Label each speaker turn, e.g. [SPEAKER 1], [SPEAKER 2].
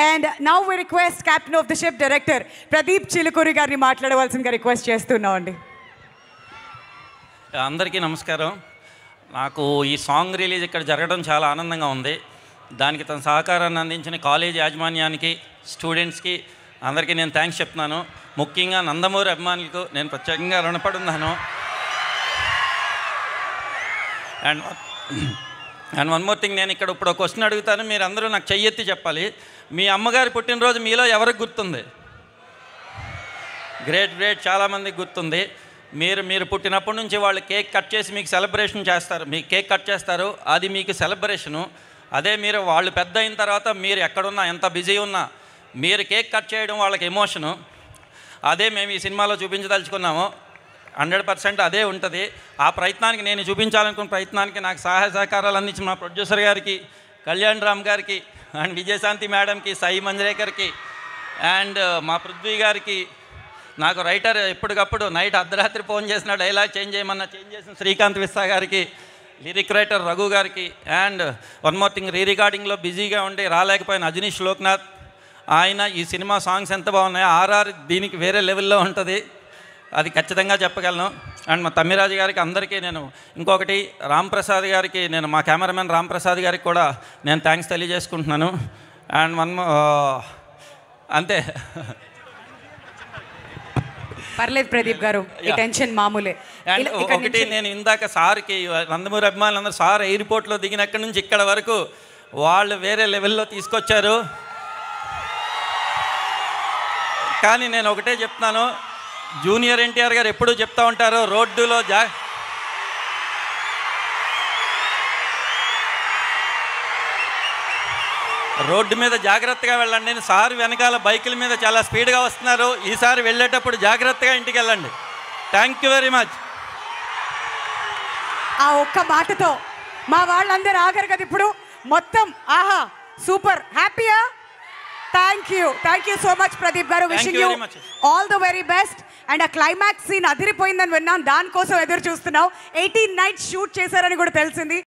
[SPEAKER 1] And now we request Captain of the Ship Director Pradeep Chilukuri గారిని మాట్లాడవలసిందిగా request చేస్తున్నామండి.
[SPEAKER 2] అందరికీ నమస్కారం. నాకు ఈ సాంగ్ రిలీజ్ ఇక్కడ జరగడం చాలా ఆనందంగా ఉంది. దానికి తన సహకారాన్ని అందించిన కాలేజ్ యాజమాన్యానికి, స్టూడెంట్స్కి అందరికీ నేను థ్యాంక్స్ చెప్తున్నాను. ముఖ్యంగా నందమూరి అభిమానులకు నేను ప్రత్యేకంగా రుణపడి ఉన్నాను. అండ్ వన్ మోర్ థింగ్, నేను ఇక్కడ ఇప్పుడు ఒక క్వశ్చన్ అడుగుతాను, మీరు అందరూ నాకు చెయ్యెత్తి చెప్పాలి. మీ అమ్మగారి పుట్టినరోజు మీలో ఎవరికి గుర్తుంది? గ్రేట్, చాలామందికి గుర్తుంది. మీరు పుట్టినప్పటి నుంచి వాళ్ళు కేక్ కట్ చేసి మీకు సెలబ్రేషన్ చేస్తారు, మీకు కేక్ కట్ చేస్తారు, అది మీకు సెలబ్రేషను. అదే మీరు వాళ్ళు పెద్ద అయిన తర్వాత మీరు ఎక్కడున్నా, ఎంత బిజీ ఉన్నా, మీరు కేక్ కట్ చేయడం వాళ్ళకి ఎమోషను. అదే మేము ఈ సినిమాలో చూపించదలుచుకున్నాము. 100% అదే ఉంటుంది. ఆ ప్రయత్నానికి, నేను చూపించాలనుకున్న ప్రయత్నానికి నాకు సహాయ సహకారాలు అందించిన మా ప్రొడ్యూసర్ గారికి, కళ్యాణ్ రామ్ గారికి, అండ్ విజయశాంతి మేడంకి, సాయి మంజరేకర్కి, అండ్ మా పృథ్వీ గారికి, నాకు రైటర్ ఎప్పటికప్పుడు నైట్ అర్ధరాత్రి ఫోన్ చేసిన డైలాగ్ చేంజ్ చేసిన శ్రీకాంత్ విస్సా గారికి, లిరిక్ రైటర్ రఘు గారికి, అండ్ వన్ మోర్ థింగ్, రికార్డింగ్లో బిజీగా ఉండి రాలేకపోయిన అజనీష్ లోక్నాథ్. ఆయన ఈ సినిమా సాంగ్స్ ఎంత బాగున్నాయో, ఆర్ఆర్ దీనికి వేరే లెవెల్లో ఉంటుంది, అది ఖచ్చితంగా చెప్పగలను. అండ్ మా తమ్మిరాజు గారికి, అందరికీ నేను ఇంకొకటి, రాంప్రసాద్ గారికి, నేను మా కెమెరామెన్ రాంప్రసాద్ గారికి కూడా నేను థ్యాంక్స్ తెలియజేసుకుంటున్నాను. అండ్ అంతే.
[SPEAKER 1] పర్లేదు ప్రదీప్ గారు, ఈ టెన్షన్ మామూలే.
[SPEAKER 2] అండ్ ఒకటి, నేను ఇందాక సార్కి, నందమూరి అభిమానులందరూ సార్ ఎయిర్పోర్ట్లో దిగినక్కడి నుంచి ఇక్కడ వరకు వాళ్ళు వేరే లెవెల్లో తీసుకొచ్చారు. కానీ నేను ఒకటే చెప్తున్నాను, జూనియర్ ఎన్టీఆర్ గారు ఎప్పుడూ చెప్తూ ఉంటారు, రోడ్డు మీద జాగ్రత్తగా వెళ్ళండి. సార్ వెనకాల బైకుల మీద చాలా స్పీడ్గా వస్తున్నారు, ఈసారి వెళ్ళేటప్పుడు జాగ్రత్తగా ఇంటికి వెళ్ళండి. Thank you very much.
[SPEAKER 1] ఆ ఒక్క మాటతో మా వాళ్ళందరూ ఆగరు కదా ఇప్పుడు మొత్తం. ఆహా, సూపర్, హ్యాపీయా? Thank you so much Pradeep గారు. Wishing you all the very best. And ఆ క్లైమాక్స్ సీన్ అదిరిపోయిందని విన్నాం, దానికోసం ఎదురు చూస్తున్నాం. 18 nights షూట్ చేశారని కూడా తెలిసింది.